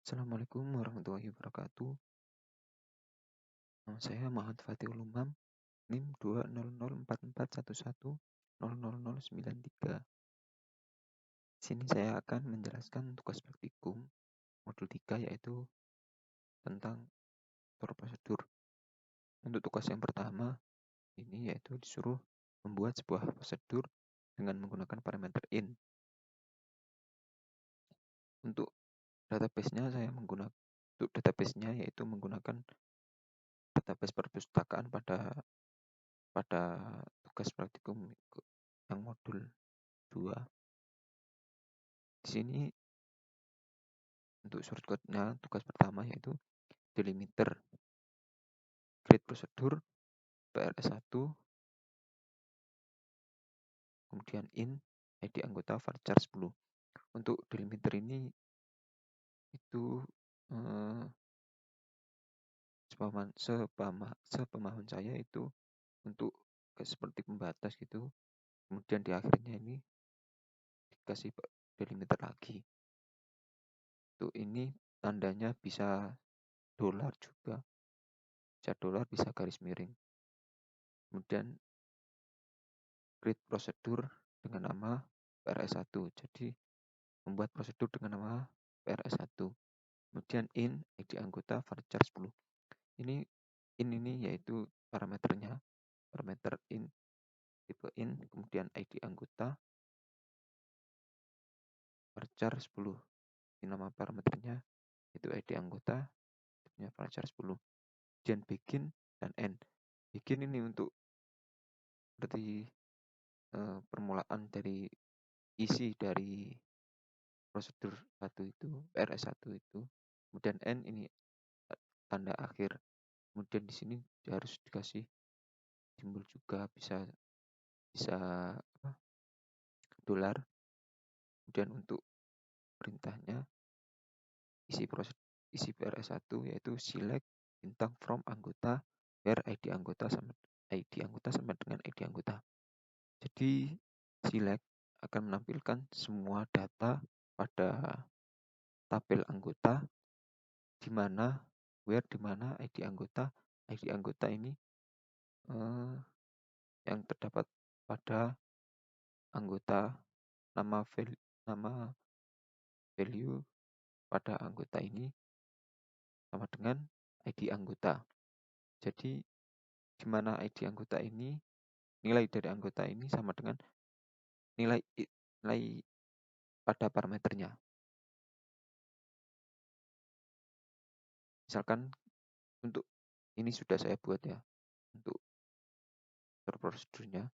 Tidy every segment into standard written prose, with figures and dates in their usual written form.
Assalamualaikum warahmatullahi wabarakatuh. Nama saya Muhammad Fatihul Umam, NIM 2004411000093. Di sini saya akan menjelaskan tugas praktikum modul 3 yaitu tentang prosedur. Untuk tugas yang pertama ini yaitu disuruh membuat sebuah prosedur dengan menggunakan parameter in. Untuk database-nya yaitu menggunakan database perpustakaan pada tugas praktikum yang modul 2. Di sini untuk shortcut-nya tugas pertama yaitu delimiter, create prosedur, PRS1, kemudian in, ID anggota varchar 10. Untuk delimiter ini itu sepemahaman saya itu untuk seperti pembatas gitu. Kemudian di akhirnya ini dikasih delimiter lagi. Untuk ini tandanya bisa dolar juga. Bisa dolar, bisa garis miring. Kemudian create prosedur dengan nama PRS1. Jadi membuat prosedur dengan nama PRS1. Kemudian in ID anggota varchar 10. Ini yaitu parameternya. Parameter in, tipe in, kemudian ID anggota varchar 10. Ini nama parameternya itu ID anggota tipenya varchar 10. Kemudian begin dan end. Begin ini untuk berarti permulaan dari isi dari prosedur 1 itu, PRS1 itu. Kemudian end ini tanda akhir. Kemudian di sini harus dikasih simbol juga, bisa dolar. Kemudian untuk perintahnya isi PRS1 yaitu select bintang from anggota where ID anggota sama dengan ID anggota. Jadi select akan menampilkan semua data pada tabel anggota di mana ID anggota ini yang terdapat pada anggota nama value pada anggota ini sama dengan ID anggota. Jadi di mana ID anggota ini, nilai dari anggota ini sama dengan nilai pada parameternya. Misalkan untuk ini sudah saya buat ya, untuk prosedurnya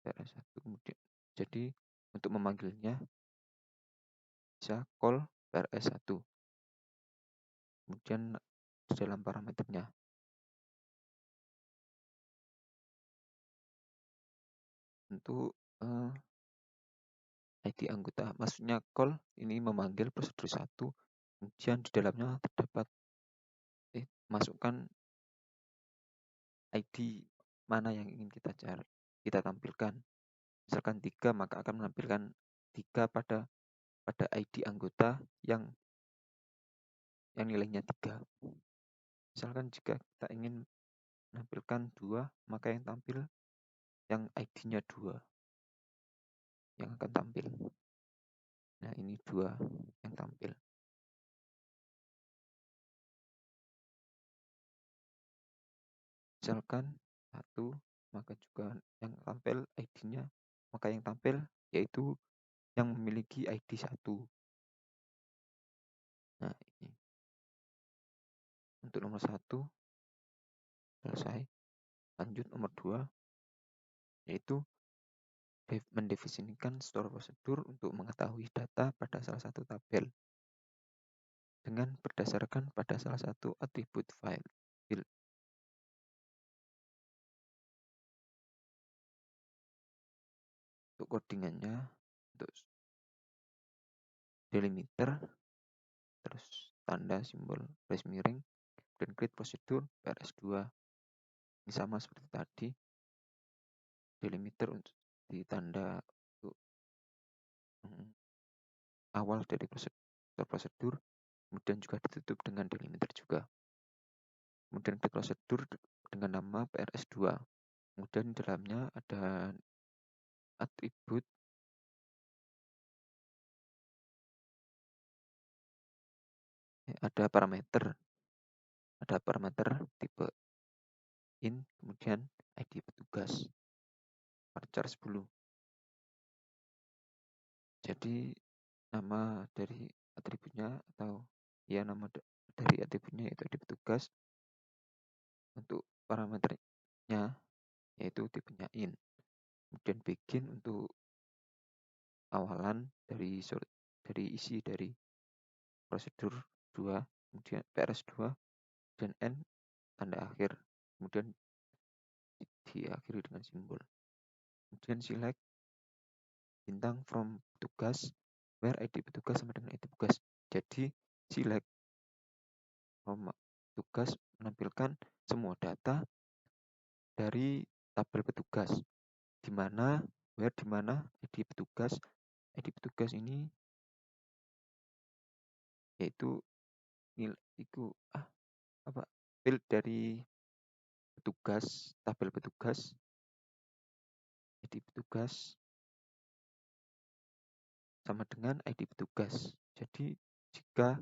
PRS1. Kemudian jadi untuk memanggilnya bisa call PRS1. Kemudian di dalam parameternya untuk ID anggota, maksudnya call ini memanggil prosedur 1, kemudian di dalamnya terdapat masukkan ID mana yang ingin kita tampilkan. Misalkan 3, maka akan menampilkan 3 pada ID anggota yang nilainya 3. Misalkan jika kita ingin menampilkan 2, maka yang tampil yang ID-nya 2 yang akan tampil. Nah, ini 2 yang tampil. Misalkan 1, maka juga yang tampil ID-nya, maka yang tampil yaitu yang memiliki ID 1. Nah, ini. Untuk nomor 1 selesai. Lanjut nomor 2 yaitu mendefinisikan store prosedur untuk mengetahui data pada salah satu tabel dengan berdasarkan pada salah satu atribut file. Untuk codingannya, untuk delimiter, terus tanda simbol garis miring, dan create prosedur PRS2. Ini sama seperti tadi, delimiter untuk ditanda untuk awal dari prosedur, kemudian juga ditutup dengan delimiter juga. Kemudian klik prosedur dengan nama PRS2. Kemudian di dalamnya ada atribut, ada parameter tipe in, kemudian ID petugas, varchar 10. Jadi nama dari atributnya atau ya nama dari atributnya itu ID petugas. Untuk parameternya yaitu tipenya in. Kemudian begin untuk awalan dari isi dari prosedur 2, kemudian PRS2, dan N tanda akhir, kemudian diakhiri dengan simbol. Kemudian select bintang from petugas, where ID petugas sama dengan ID petugas. Jadi select from petugas menampilkan semua data dari tabel petugas, di mana ID petugas ini yaitu itu field dari petugas, tabel petugas, ID petugas sama dengan ID petugas. Jadi jika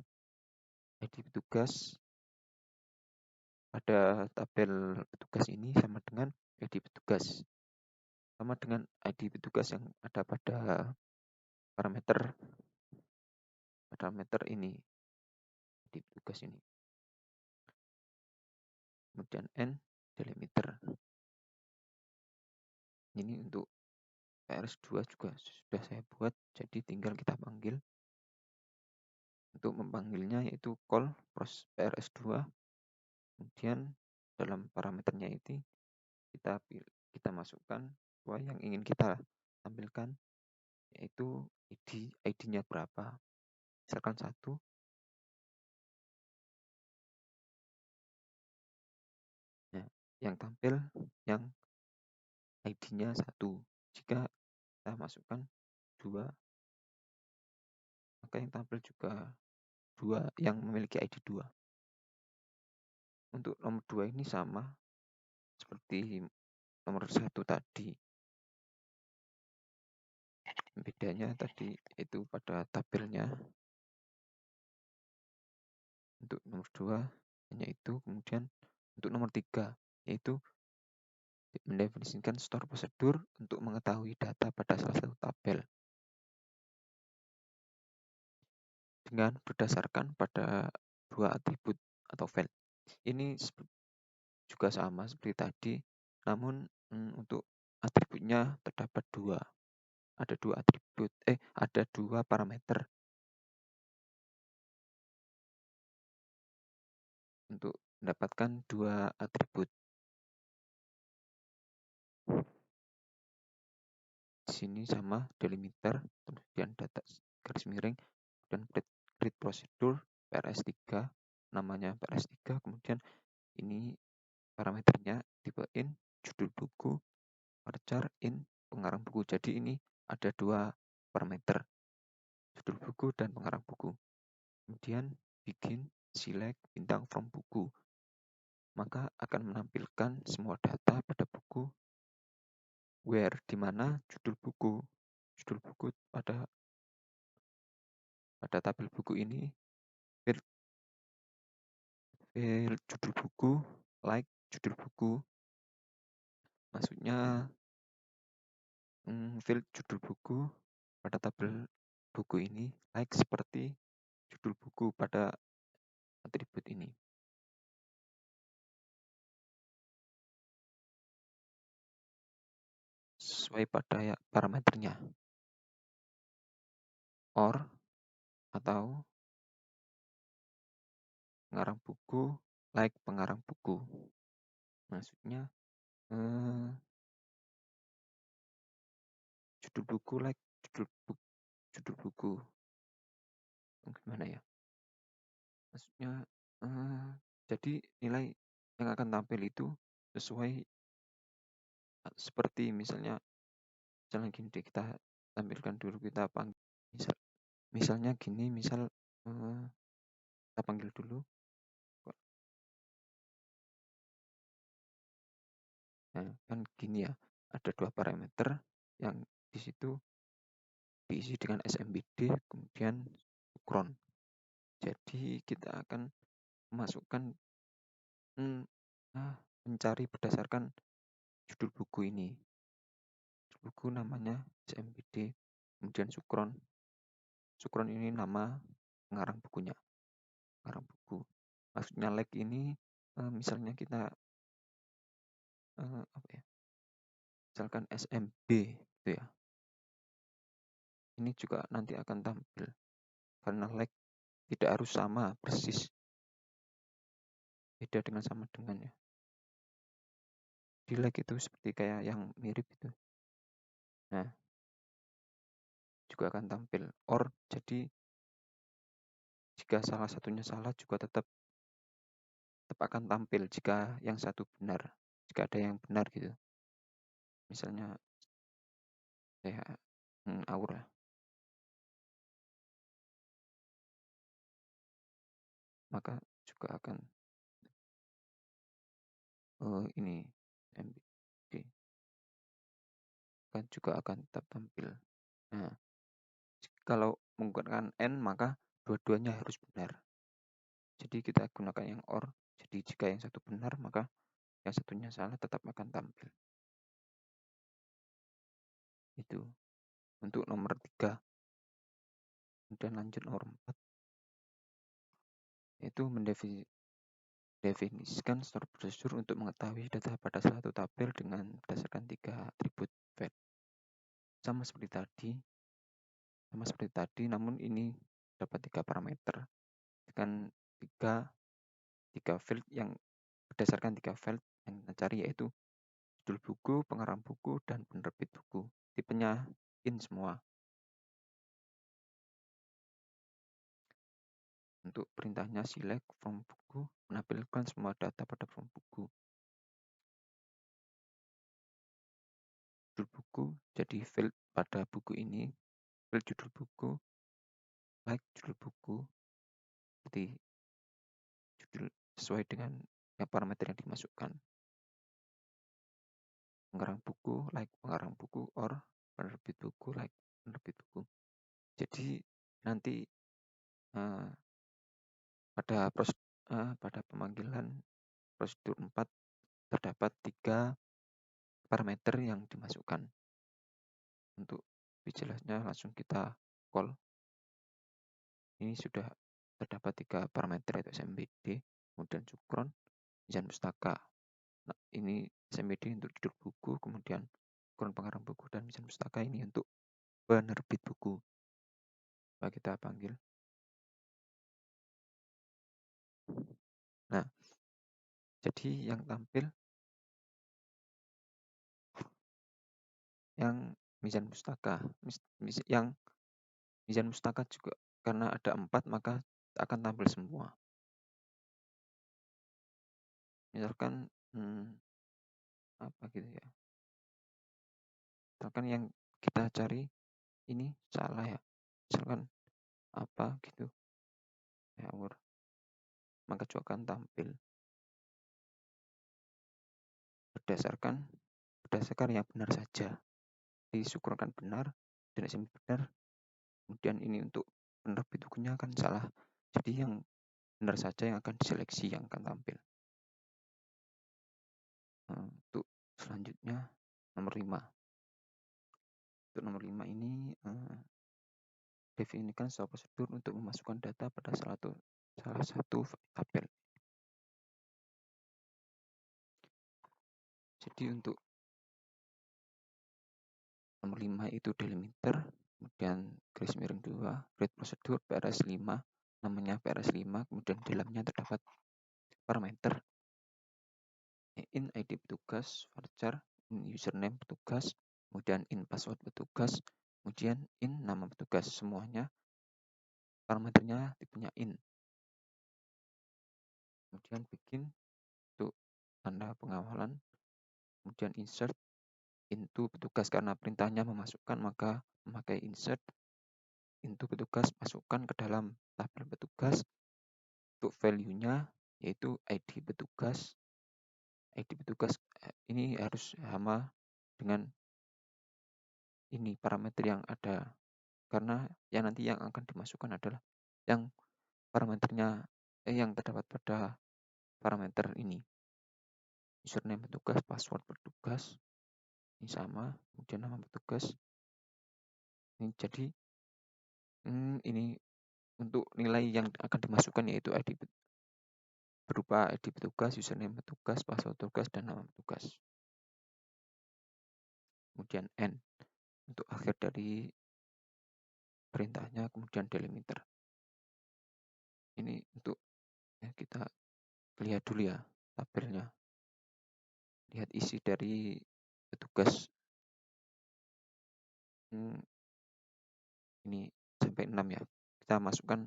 ID petugas pada tabel petugas ini sama dengan ID petugas, sama dengan ID petugas yang ada pada parameter ini, ID petugas ini. Kemudian N delimiter. Ini untuk PRS2 juga sudah saya buat, jadi tinggal kita panggil. Untuk memanggilnya yaitu call PRS2. Kemudian dalam parameternya itu kita masukkan sesuai yang ingin kita tampilkan, yaitu ID-nya berapa. Misalkan 1. Nah, yang tampil yang ID-nya 1. Jika kita masukkan 2, maka yang tampil juga 2 yang memiliki ID 2. Untuk nomor 2 ini sama seperti nomor 1 tadi. Bedanya tadi itu pada tabelnya. Untuk nomor 2 hanya itu. Kemudian untuk nomor 3 yaitu mendefinisikan store prosedur untuk mengetahui data pada salah satu tabel dengan berdasarkan pada 2 atribut atau file. Ini juga sama seperti tadi, namun untuk atributnya terdapat 2. Ada 2 atribut, ada 2 parameter untuk mendapatkan 2 atribut. Di sini sama delimiter, kemudian data garis miring, dan create prosedur PRS3, namanya PRS3, kemudian ini parameternya tipe in, judul buku, varchar in, pengarang buku. Jadi ini ada 2 parameter, judul buku dan pengarang buku. Kemudian bikin select bintang from buku, maka akan menampilkan semua data pada buku where, di mana judul buku pada tabel buku ini field judul buku, like judul buku, maksudnya field judul buku pada tabel buku ini like seperti judul buku pada atribut ini. Sesuai pada parameternya. Or atau pengarang buku like pengarang buku. Maksudnya judul buku like judul buku. Gimana ya? Maksudnya jadi nilai yang akan tampil itu sesuai seperti misalnya gini deh, kita tampilkan dulu, kita panggil misalnya gini, misal Kita panggil dulu. Nah, kan gini ya, ada dua parameter yang di situ diisi dengan SMBD, kemudian sukron. Jadi kita akan memasukkan mencari berdasarkan judul buku ini. Judul buku namanya SMBD, kemudian sukron. Sukron ini nama pengarang bukunya, pengarang buku. Maksudnya lag ini misalnya kita apa ya? Misalkan SMB gitu ya. Ini juga nanti akan tampil karena lag tidak harus sama persis. Beda dengan sama dengan ya. Di lag itu seperti kayak yang mirip itu. Nah, juga akan tampil or, jadi jika salah satunya salah juga tetap akan tampil jika yang satu benar, jika ada yang benar gitu. Misalnya kayak aura, maka juga akan ini MBD kan juga akan tetap tampil. Nah, kalau menggunakan N maka dua-duanya harus benar. Jadi kita gunakan yang OR. Jadi jika yang satu benar maka yang satunya salah tetap akan tampil. Itu untuk nomor 3. Kemudian lanjut nomor 4. Yaitu mendefinisikan store prosedur untuk mengetahui data pada satu tabel dengan berdasarkan 3 atribut fed. Sama seperti tadi, namun ini dapat 3 parameter dengan 3 field yang berdasarkan 3 field yang kita cari, yaitu judul buku, pengarang buku, dan penerbit buku. Tipenya in semua. Untuk perintahnya select from buku, menampilkan semua data pada from buku. Judul buku, jadi field pada buku ini, field judul buku, like judul buku, jadi judul sesuai dengan yang parameter yang dimasukkan. Pengarang buku, like pengarang buku, or penerbit buku, like penerbit buku. Jadi nanti pada pemanggilan prosedur 4 terdapat 3 parameter yang dimasukkan. Untuk lebih jelasnya langsung kita call. Ini sudah terdapat 3 parameter, yaitu SMBD, kemudian sukron, dan pustaka. Nah, ini SMBD untuk judul buku, kemudian sukron pengarang buku, dan misalnya pustaka ini untuk penerbit buku. Coba kita panggil. Nah, jadi yang tampil yang mizan pustaka. Yang mizan pustaka juga karena ada 4 maka akan tampil semua. Misalkan apa gitu ya. Misalkan yang kita cari ini salah ya. Misalkan apa gitu. Error. Maka juga akan tampil berdasarkan yang benar saja. Disyukurkan benar dan SMP benar. Kemudian ini untuk penerbit bukunya akan salah. Jadi yang benar saja yang akan diseleksi yang akan tampil. Untuk selanjutnya nomor 5. Untuk nomor 5 ini definisikan sebuah prosedur untuk memasukkan data pada salah satu tabel. Jadi untuk nomor 5 itu delimiter, kemudian garis miring 2, create prosedur PRS5, namanya PRS5, kemudian di dalamnya terdapat parameter in ID petugas, varchar, in username petugas, kemudian in password petugas, kemudian in nama petugas. Semuanya parameternya tipenya in. Kemudian bikin untuk tanda pengawalan, kemudian insert into petugas karena perintahnya memasukkan maka memakai insert into petugas, masukkan ke dalam tabel petugas, untuk value-nya yaitu ID petugas. ID petugas ini harus sama dengan ini parameter yang ada, karena yang nanti yang akan dimasukkan adalah yang parameternya yang terdapat pada parameter ini. Username petugas, password petugas ini sama, kemudian nama petugas ini. Jadi ini untuk nilai yang akan dimasukkan yaitu ID berupa ID petugas, username petugas, password petugas, dan nama petugas. Kemudian N untuk akhir dari perintahnya, kemudian delimiter. Ini untuk kita lihat dulu ya tabelnya. Lihat isi dari petugas ini sampai 6 ya. Kita masukkan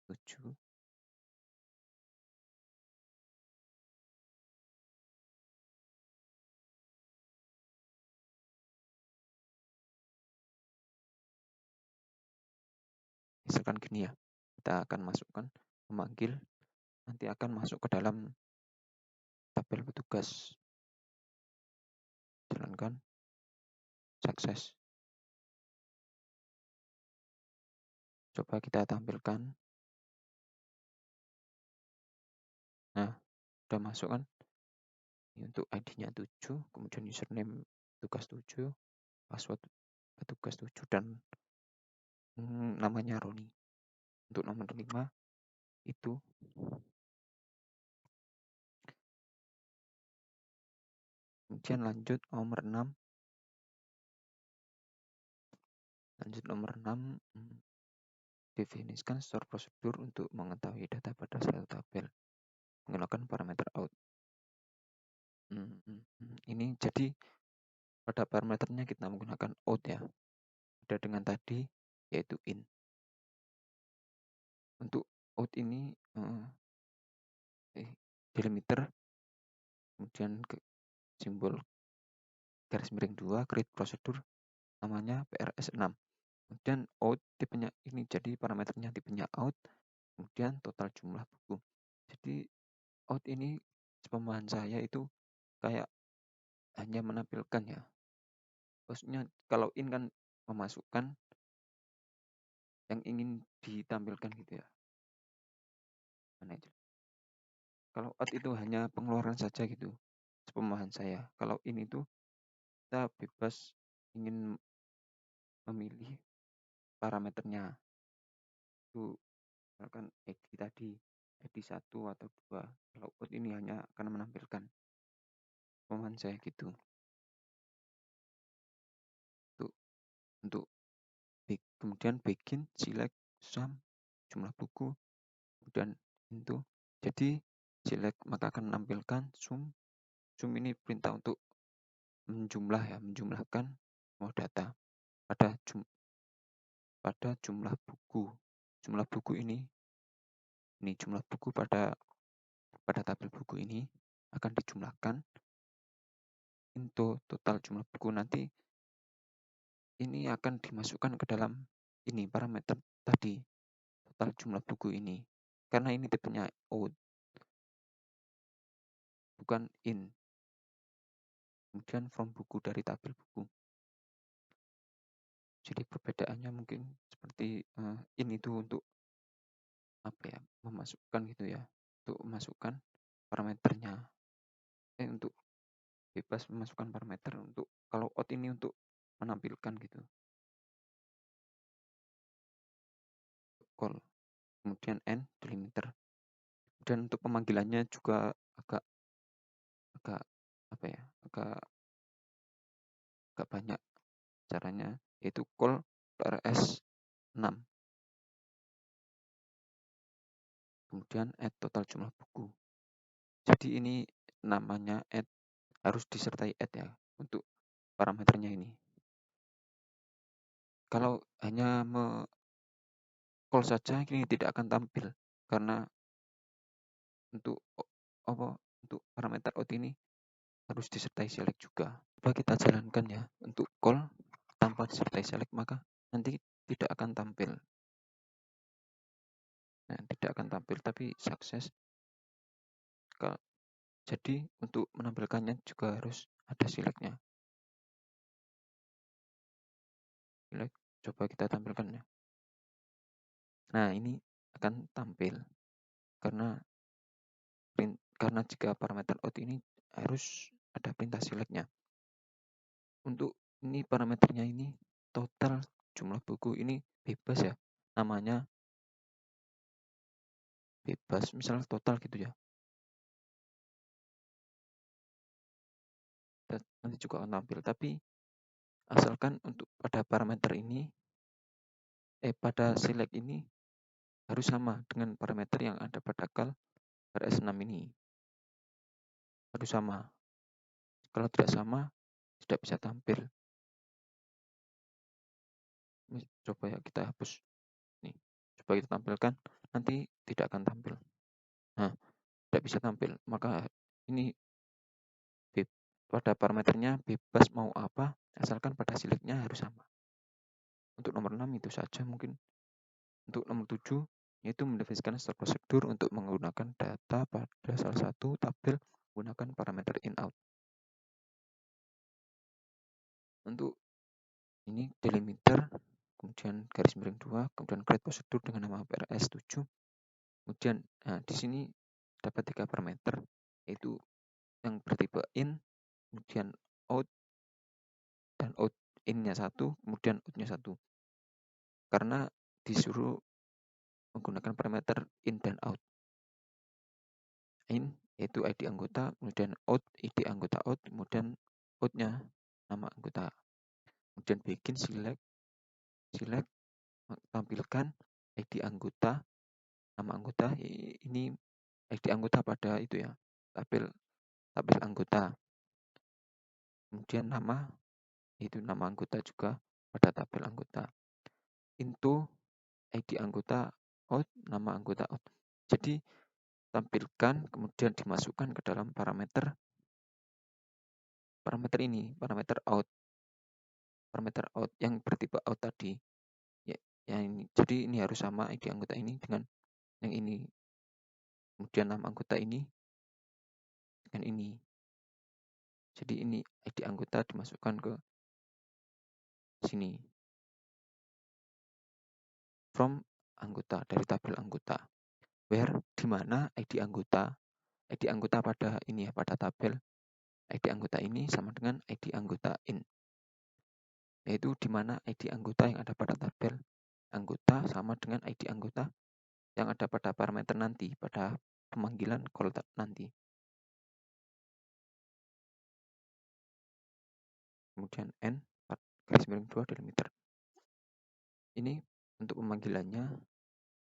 7. Misalkan gini ya, kita akan masukkan memanggil, nanti akan masuk ke dalam tabel petugas. Jalankan, sukses. Coba kita tampilkan. Nah, udah masuk kan? Ini untuk ID-nya 7, kemudian username petugas 7, password petugas 7, dan namanya Roni. Untuk nomor 5 itu kemudian lanjut nomor 6. Definisikan store prosedur untuk mengetahui data pada suatu tabel menggunakan parameter out. Ini jadi pada parameternya kita menggunakan out ya. Ada dengan tadi yaitu in. Untuk out ini delimiter, kemudian simbol garis miring 2, create prosedur, namanya PRS6. Kemudian out tipenya ini, jadi parameternya tipenya out, kemudian total jumlah buku. Jadi out ini sepemahaman saya itu kayak hanya menampilkan ya. Maksudnya kalau in kan memasukkan yang ingin ditampilkan gitu ya. Mana itu? Kalau out itu hanya pengeluaran saja gitu. Sepemahaman saya. Kalau in itu kita bebas ingin memilih parameternya. Itu misalkan ID tadi, ID 1 atau 2. Kalau out ini hanya akan menampilkan. Sepemahaman saya gitu. Untuk kemudian begin, select, sum, jumlah buku, kemudian itu. Jadi select maka akan menampilkan sum. Sum ini perintah untuk menjumlahkan semua data pada jumlah buku. Jumlah buku ini jumlah buku pada tabel buku ini akan dijumlahkan into total jumlah buku. Nanti ini akan dimasukkan ke dalam ini parameter tadi, total jumlah buku ini, karena ini tipenya out bukan in. Kemudian from buku dari tabel buku. Jadi perbedaannya mungkin seperti in itu untuk apa ya, memasukkan gitu ya, untuk memasukkan parameternya. Untuk bebas memasukkan parameter, untuk kalau out ini untuk menampilkan gitu. Call, kemudian n delimiter. Dan untuk pemanggilannya juga agak apa ya, agak banyak caranya, yaitu call PRS 6. Kemudian add total jumlah buku. Jadi ini namanya add, harus disertai add ya untuk parameternya ini. Kalau hanya call saja ini tidak akan tampil, karena untuk parameter out ini harus disertai select juga. Coba kita jalankan ya, untuk call tanpa disertai select maka nanti tidak akan tampil. Nah, tidak akan tampil tapi sukses. Jadi untuk menampilkannya juga harus ada siletnya. Silet, coba kita tampilkan ya. Nah, ini akan tampil karena jika parameter out ini harus ada perintah selectnya. Untuk ini parameternya ini total jumlah buku ini bebas ya, namanya bebas, misalnya total gitu ya. Dan nanti juga akan tampil, tapi asalkan untuk pada parameter ini, pada select ini harus sama dengan parameter yang ada pada kal RS6 ini. Harus sama. Kalau tidak sama, tidak bisa tampil. Ini coba ya kita hapus. Nih, coba kita tampilkan, nanti tidak akan tampil. Nah, tidak bisa tampil. Maka ini pada parameternya bebas mau apa, asalkan pada selectnya harus sama. Untuk nomor 6 itu saja mungkin. Untuk nomor 7, yaitu mendefinisikan step prosedur untuk menggunakan data pada salah satu tabel menggunakan parameter in out. Untuk ini delimiter, kemudian garis miring 2, kemudian create prosedur dengan nama PRS 7. Kemudian di sini dapat 3 parameter, yaitu yang bertipe in, kemudian out, dan out in-nya 1, kemudian out-nya 1. Karena disuruh menggunakan parameter in dan out. In yaitu ID anggota, kemudian out ID anggota out, kemudian out-nya nama anggota. Kemudian bikin select tampilkan ID anggota, nama anggota, ini ID anggota pada itu ya, tabel anggota. Kemudian nama, itu nama anggota juga pada tabel anggota. Into ID anggota out, nama anggota out. Jadi tampilkan kemudian dimasukkan ke dalam parameter ini, parameter out yang bertipe out tadi. Ya ini. Jadi ini harus sama ID anggota ini dengan yang ini. Kemudian nama anggota ini dengan ini. Jadi ini ID anggota dimasukkan ke sini. From anggota, dari tabel anggota. Where, di mana ID anggota pada ini ya, pada tabel ID anggota ini sama dengan ID anggota in. Yaitu di mana ID anggota yang ada pada tabel anggota sama dengan ID anggota yang ada pada parameter nanti, pada pemanggilan call nanti. Kemudian n, garis miring 2 delimiter. Ini untuk pemanggilannya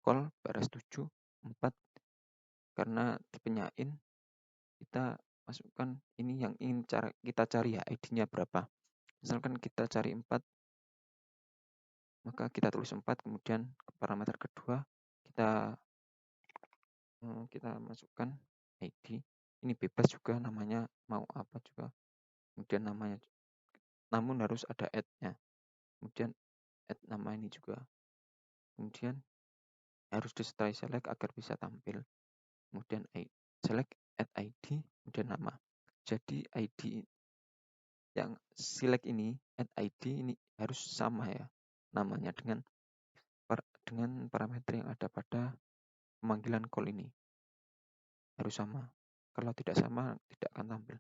call PRS7 4, karena tipenya in, kita masukkan ini yang ingin kita cari ya, ID-nya berapa. Misalkan kita cari 4, maka kita tulis 4, kemudian ke parameter kedua kita masukkan ID. Ini bebas juga namanya, mau apa juga. Kemudian namanya, namun harus ada add-nya. Kemudian add nama ini juga. Kemudian harus disertai select agar bisa tampil. Kemudian select add ID, kemudian nama. Jadi ID yang select ini, add ID ini harus sama ya namanya dengan parameter yang ada pada pemanggilan call ini. Harus sama. Kalau tidak sama, tidak akan tampil.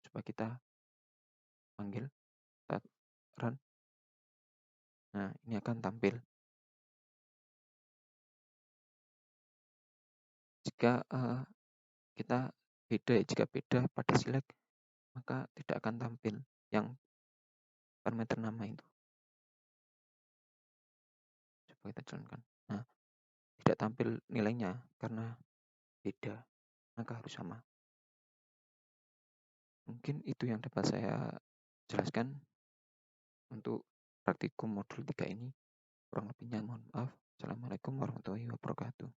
Coba kita panggil, kita run. Nah, ini akan tampil. Jika jika beda pada select, maka tidak akan tampil yang parameter nama itu. Coba kita jalankan. Nah, tidak tampil nilainya karena beda, maka harus sama. Mungkin itu yang dapat saya jelaskan untuk praktikum modul 3 ini. Kurang lebihnya mohon maaf. Assalamualaikum warahmatullahi wabarakatuh.